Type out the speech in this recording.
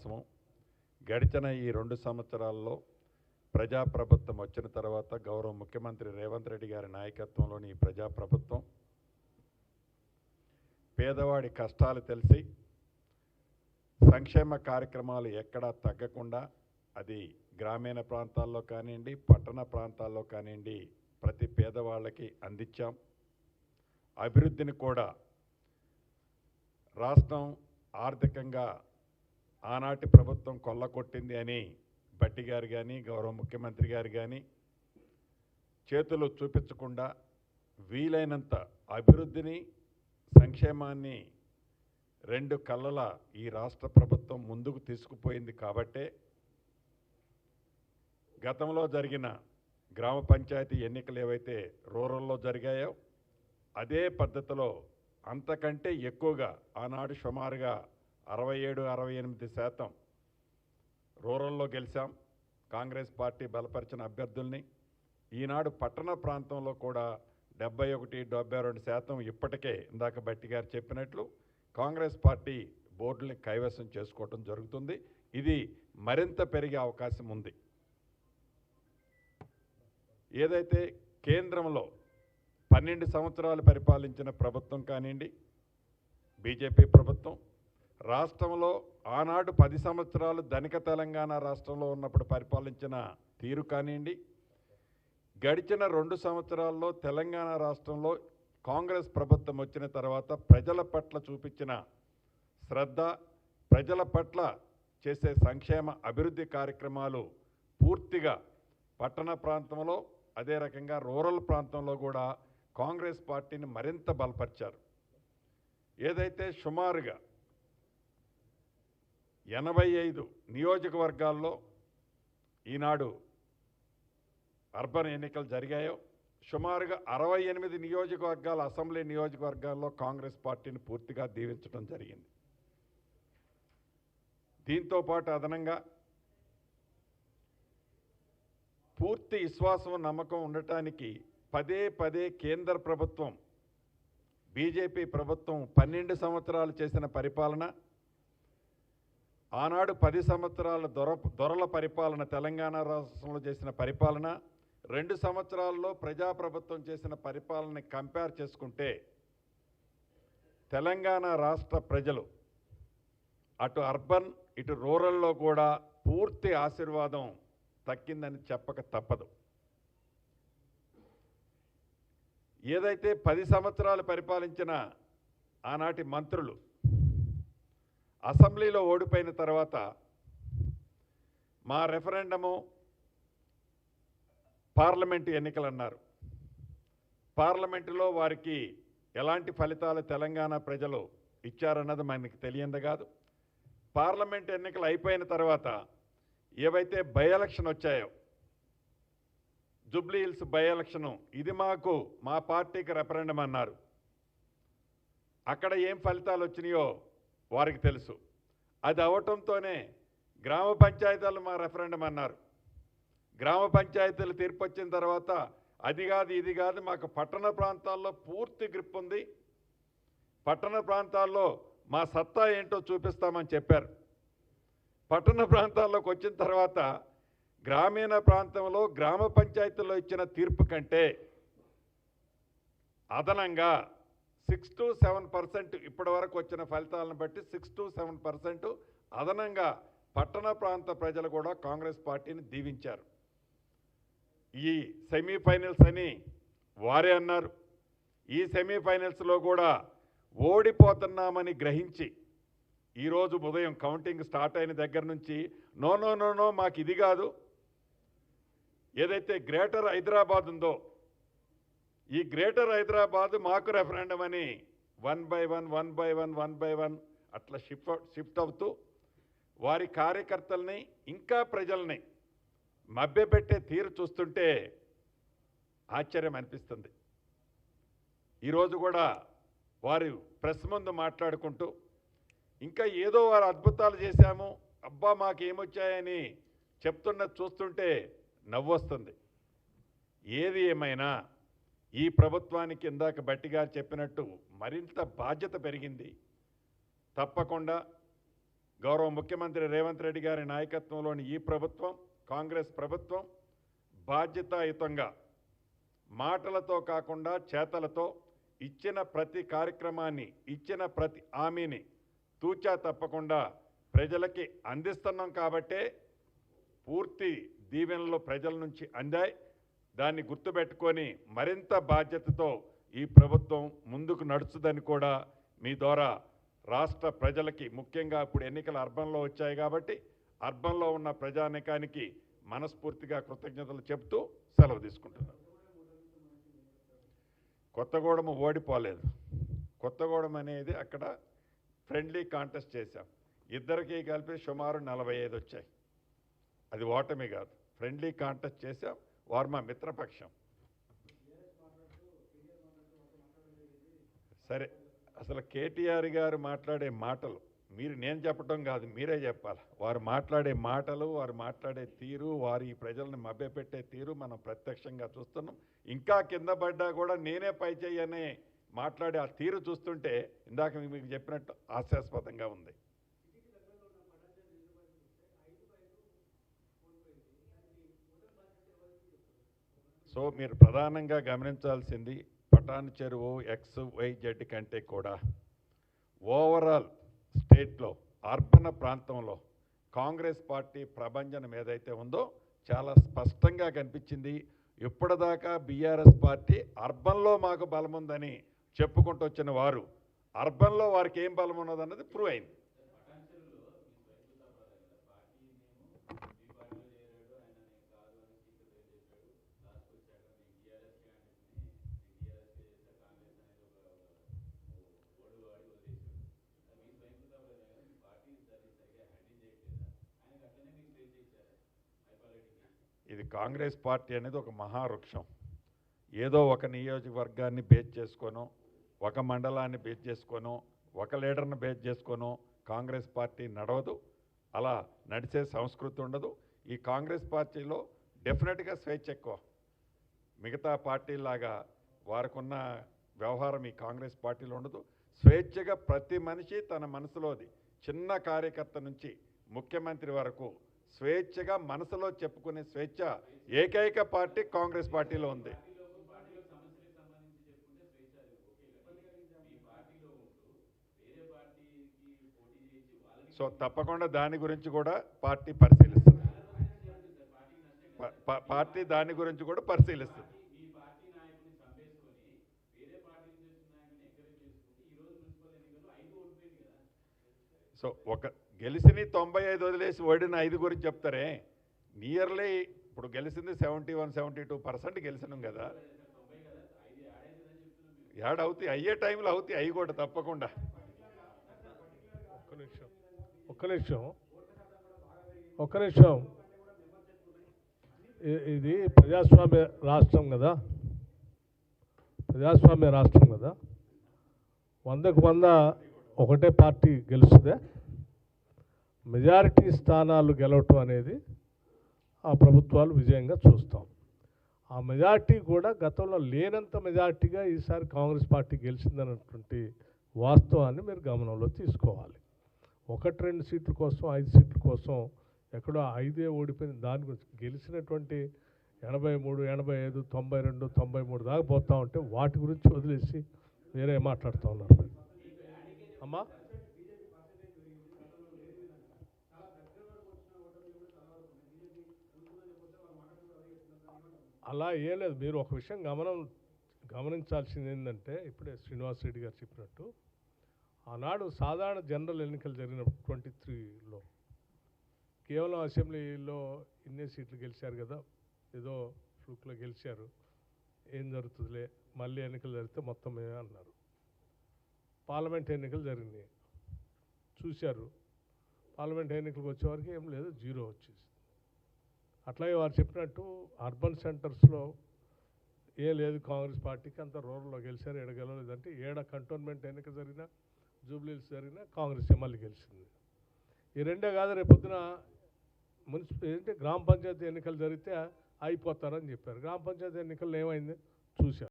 విశ్వాసము గడిచిన ఈ 2 సంవత్సరాల్లో ప్రజాప్రభుత్వం వచ్చిన తర్వాత గౌరవ ముఖ్యమంత్రి రేవంత్ రెడ్డి గారి నాయకత్వంలోని ఈ ప్రజాప్రభుత్వం పేదవాడి కష్టాలు తెలిసి సంక్షేమ కార్యక్రమాలు ఎక్కడా తగ్గకుండా అది గ్రామీణ ప్రాంతాల్లో కానివ్వండి పట్టణ ప్రాంతాల్లో కానివ్వండి ప్రతి పేదవాళ్ళకి అందించాం. అభివృద్ధిని కూడా రాష్ట్రం ఆర్థికంగా ఆనాటి ప్రభుత్వం కొల్లకొట్టింది అని బట్టి గారు కానీ గౌరవ ముఖ్యమంత్రి గారు కానీ చేతులు చూపించకుండా వీలైనంత అభివృద్ధిని సంక్షేమాన్ని 2 కళ్ళల ఈ రాష్ట్ర ప్రభుత్వం ముందుకు తీసుకుపోయింది. కాబట్టే గతంలో జరిగిన గ్రామ పంచాయతీ ఎన్నికలు ఏవైతే రూరల్లో జరిగాయో అదే పద్ధతిలో అంతకంటే ఎక్కువగా ఆనాడు సుమారుగా 67-68% రూరల్లో గెలిచాం. కాంగ్రెస్ పార్టీ బలపరిచిన అభ్యర్థుల్ని ఈనాడు పట్టణ ప్రాంతంలో కూడా 71-72% ఇప్పటికే ఇందాక బట్టి గారు చెప్పినట్లు కాంగ్రెస్ పార్టీ బోర్డుల్ని కైవసం చేసుకోవటం జరుగుతుంది. ఇది మరింత పెరిగే అవకాశం ఉంది. ఏదైతే కేంద్రంలో 12 సంవత్సరాలు పరిపాలించిన ప్రభుత్వం కానివ్వండి బీజేపీ ప్రభుత్వం, రాష్ట్రంలో ఆనాడు 10 సంవత్సరాలు ధనిక తెలంగాణ రాష్ట్రంలో ఉన్నప్పుడు పరిపాలించిన తీరు కానివ్వండి, గడిచిన 2 సంవత్సరాల్లో తెలంగాణ రాష్ట్రంలో కాంగ్రెస్ ప్రభుత్వం వచ్చిన తర్వాత ప్రజల పట్ల చూపించిన శ్రద్ధ, ప్రజల పట్ల చేసే సంక్షేమ అభివృద్ధి కార్యక్రమాలు పూర్తిగా పట్టణ ప్రాంతంలో అదే రకంగా రూరల్ ప్రాంతంలో కూడా కాంగ్రెస్ పార్టీని మరింత బలపరిచారు. ఏదైతే సుమారుగా 85 నియోజకవర్గాల్లో ఈనాడు అర్బన్ ఎన్నికలు జరిగాయో సుమారుగా 68 నియోజకవర్గాల అసెంబ్లీ నియోజకవర్గాల్లో కాంగ్రెస్ పార్టీని పూర్తిగా దీవించడం జరిగింది. దీంతో పాటు అదనంగా పూర్తి విశ్వాసం నమ్మకం ఉండటానికి పదే కేంద్ర ప్రభుత్వం బీజేపీ ప్రభుత్వం 12 సంవత్సరాలు చేసిన పరిపాలన, ఆనాడు 10 సంవత్సరాల దొరల పరిపాలన తెలంగాణ రాష్ట్రంలో చేసిన పరిపాలన, 2 సంవత్సరాల్లో ప్రజాప్రభుత్వం చేసిన పరిపాలనని కంపేర్ చేసుకుంటే తెలంగాణ రాష్ట్ర ప్రజలు అటు అర్బన్ ఇటు రూరల్లో కూడా పూర్తి ఆశీర్వాదం తక్కిందని చెప్పక తప్పదు. ఏదైతే 10 సంవత్సరాలు పరిపాలించిన ఆనాటి మంత్రులు అసెంబ్లీలో ఓడిపోయిన తర్వాత మా రెఫరెండము పార్లమెంటు ఎన్నికలు అన్నారు. పార్లమెంటులో వారికి ఎలాంటి ఫలితాలు తెలంగాణ ప్రజలు ఇచ్చారన్నది మనకి తెలియంది కాదు. పార్లమెంట్ ఎన్నికలు అయిపోయిన తర్వాత ఏవైతే బై ఎలక్షన్ వచ్చాయో జూబ్లీ హిల్స్ బై ఎలక్షను, ఇది మా పార్టీకి రెఫరెండం అన్నారు. అక్కడ ఏం ఫలితాలు వచ్చినాయో వారికి తెలుసు. అది అవటంతోనే గ్రామ పంచాయతీలు మా రెఫరెండం అన్నారు. గ్రామ పంచాయతీలు తీర్పు వచ్చిన తర్వాత అది కాదు ఇది కాదు, మాకు పట్టణ ప్రాంతాల్లో పూర్తి గ్రిప్ ఉంది, పట్టణ ప్రాంతాల్లో మా సత్తా ఏంటో చూపిస్తామని చెప్పారు. పట్టణ ప్రాంతాల్లోకి వచ్చిన తర్వాత గ్రామీణ ప్రాంతంలో గ్రామ పంచాయతీల్లో ఇచ్చిన తీర్పు కంటే అదనంగా 6-7% ఇప్పటి వరకు వచ్చిన ఫలితాలను బట్టి 6-7% అదనంగా పట్టణ ప్రాంత ప్రజలు కూడా కాంగ్రెస్ పార్టీని దీవించారు. ఈ సెమీఫైనల్స్ అని వారే అన్నారు. ఈ సెమీఫైనల్స్లో కూడా ఓడిపోతున్నామని గ్రహించి ఈరోజు ఉదయం కౌంటింగ్ స్టార్ట్ అయిన దగ్గర నుంచి నో మాకు ఇది కాదు, ఏదైతే గ్రేటర్ హైదరాబాద్ ఉందో ఈ గ్రేటర్ హైదరాబాద్ మాకు రెఫరెండం అని 1 by 1 అట్లా షిఫ్ట్ అవుతూ వారి కార్యకర్తల్ని ఇంకా ప్రజల్ని మభ్యపెట్టే తీరు చూస్తుంటే ఆశ్చర్యం అనిపిస్తుంది. ఈరోజు కూడా వారు ప్రెస్ ముందు మాట్లాడుకుంటూ ఇంకా ఏదో వారు అద్భుతాలు చేశాము, అబ్బా మాకేమొచ్చాయని చెప్తున్నది చూస్తుంటే నవ్వొస్తుంది. ఏది ఏమైనా ఈ ప్రభుత్వానికి ఇందాక బట్టి గారు చెప్పినట్టు మరింత బాధ్యత పెరిగింది. తప్పకుండా గౌరవ ముఖ్యమంత్రి రేవంత్ రెడ్డి గారి నాయకత్వంలోని ఈ ప్రభుత్వం, కాంగ్రెస్ ప్రభుత్వం బాధ్యతాయుతంగా మాటలతో కాకుండా చేతలతో ఇచ్చిన ప్రతి కార్యక్రమాన్ని, ఇచ్చిన ప్రతి హామీని తూచా తప్పకుండా ప్రజలకి అందిస్తున్నాం కాబట్టే పూర్తి దీవెనలు ప్రజల నుంచి అందాయి. దాన్ని గుర్తుపెట్టుకొని మరింత బాధ్యతతో ఈ ప్రభుత్వం ముందుకు నడుస్తుందని కూడా మీ ద్వారా రాష్ట్ర ప్రజలకి, ముఖ్యంగా ఇప్పుడు ఎన్నికలు అర్బన్లో వచ్చాయి కాబట్టి అర్బన్లో ఉన్న ప్రజానికానికి మనస్ఫూర్తిగా కృతజ్ఞతలు చెప్తూ సెలవు తీసుకుంటున్నాను. కొత్తగూడెం ఓడిపోలేదు. కొత్తగూడెం అనేది అక్కడ ఫ్రెండ్లీ కాంటెస్ట్ చేశాం. ఇద్దరికి కలిపి సుమారు 45 వచ్చాయి. అది ఓటమి కాదు, ఫ్రెండ్లీ కాంటెస్ట్ చేశాం. వారు మా మిత్రపక్షం. సరే, అసలు కేటీఆర్ గారు మాట్లాడే మాటలు నేను చెప్పడం కాదు, మీరే చెప్పాలి. వారు మాట్లాడే మాటలు, వారు మాట్లాడే తీరు, వారి ప్రజల్ని మభ్యపెట్టే తీరు మనం ప్రత్యక్షంగా చూస్తున్నాం. ఇంకా కింద పడ్డా కూడా నేనే పై చెయ్యనే మాట్లాడే ఆ తీరు చూస్తుంటే ఇందాక మీకు చెప్పినట్టు హాస్యాస్పదంగా ఉంది. సో మీరు ప్రధానంగా గమనించాల్సింది పటాన్ చెరువు XYZ కంటే కూడా ఓవరాల్ స్టేట్లో అర్బన్ ప్రాంతంలో కాంగ్రెస్ పార్టీ ప్రభంజనం ఏదైతే ఉందో చాలా స్పష్టంగా కనిపించింది. ఇప్పటిదాకా బీఆర్ఎస్ పార్టీ అర్బన్లో మాకు బలం ఉందని చెప్పుకుంటూ వచ్చిన వారు అర్బన్లో వారికి ఏం బలం ఉన్నదన్నది ప్రూవ్ అయింది. ఇది కాంగ్రెస్ పార్టీ అనేది ఒక మహావృక్షం. ఏదో ఒక నియోజకవర్గాన్ని బేస్ చేసుకోనో, ఒక మండలాన్ని బేస్ చేసుకోనో, ఒక లీడర్ని బేస్ చేసుకోనో కాంగ్రెస్ పార్టీ నడవదు. అలా నడిచే సంస్కృతి ఉండదు. ఈ కాంగ్రెస్ పార్టీలో డెఫినెట్గా స్వేచ్ఛ ఎక్కువ. మిగతా పార్టీలాగా వారికున్న వ్యవహారం ఈ కాంగ్రెస్ పార్టీలో ఉండదు. స్వేచ్ఛగా ప్రతి మనిషి తన మనసులోది, చిన్న కార్యకర్త నుంచి ముఖ్యమంత్రి వరకు స్వేచ్ఛగా మనసులో చెప్పుకునే స్వేచ్ఛ ఏకైక పార్టీ కాంగ్రెస్ పార్టీలో ఉంది. సో తప్పకుండా దాని గురించి కూడా పార్టీ పరిశీలిస్తుంది. పార్టీ దాని గురించి కూడా పరిశీలిస్తుంది. సో గెలిచిన 95 వదిలేసి ఓడిన 5 గురించి చెప్తారే. నియర్లీ ఇప్పుడు గెలిచింది 71-72% గెలిచినాం కదా. యాడ్ అవుతాయి, అయ్యే టైంలో అవుతాయి అవి కూడా తప్పకుండా. ఒక్క నిమిషం. ఇది ప్రజాస్వామ్య రాష్ట్రం కదా, 100కు 100 ఒకటే పార్టీ గెలుస్తుందే. మెజారిటీ స్థానాలు గెలవటం అనేది ఆ ప్రభుత్వాలు విజయంగా చూస్తాం. ఆ మెజారిటీ కూడా గతంలో లేనంత మెజారిటీగా ఈసారి కాంగ్రెస్ పార్టీ గెలిచిందన్నటువంటి వాస్తవాన్ని మీరు గమనంలో తీసుకోవాలి. 1-2 సీట్ల కోసం, 5 సీట్ల కోసం ఎక్కడో 5 ఓడిపోయిన దాని గురించి గెలిచినటువంటి 83, 85, 92, 93 దాకా పోతా ఉంటే వాటి గురించి వదిలేసి వేరే మాట్లాడుతూ ఉన్నారు అమ్మా. అలా ఏం లేదు. మీరు ఒక విషయం గమనించాల్సింది ఏంటంటే, ఇప్పుడే శ్రీనివాస్ రెడ్డి గారు చెప్పినట్టు ఆనాడు సాధారణ జనరల్ ఎన్నికలు జరిగిన 23లో కేవలం అసెంబ్లీలో ఇన్నే సీట్లు గెలిచారు కదా, ఏదో ఫ్లూక్లో గెలిచారు, ఏం జరుగుతుందిలే, మళ్ళీ ఎన్నికలు జరిగితే మొత్తం మేమే అన్నారు. పార్లమెంట్ ఎన్నికలు జరిగినాయి, చూశారు. పార్లమెంట్ ఎన్నికలకు వచ్చేవారికి ఏం లేదు, 0 వచ్చేసి. అట్లాగే వారు చెప్పినట్టు అర్బన్ సెంటర్స్లో ఏం లేదు కాంగ్రెస్ పార్టీకి, అంత రూరల్లో గెలిచారు, ఏడ గెలవలేదంటే ఏడ కంటోన్మెంట్ ఎన్నిక జరిగినా, జూబ్లీస్ జరిగినా కాంగ్రెస్ మళ్ళీ గెలిచింది. ఈ రెండే కాదు, రేపొద్దున గ్రామ పంచాయతీ ఎన్నికలు జరిగితే అయిపోతారని చెప్పారు. గ్రామ పంచాయతీ ఎన్నికల్లో ఏమైంది చూశారు.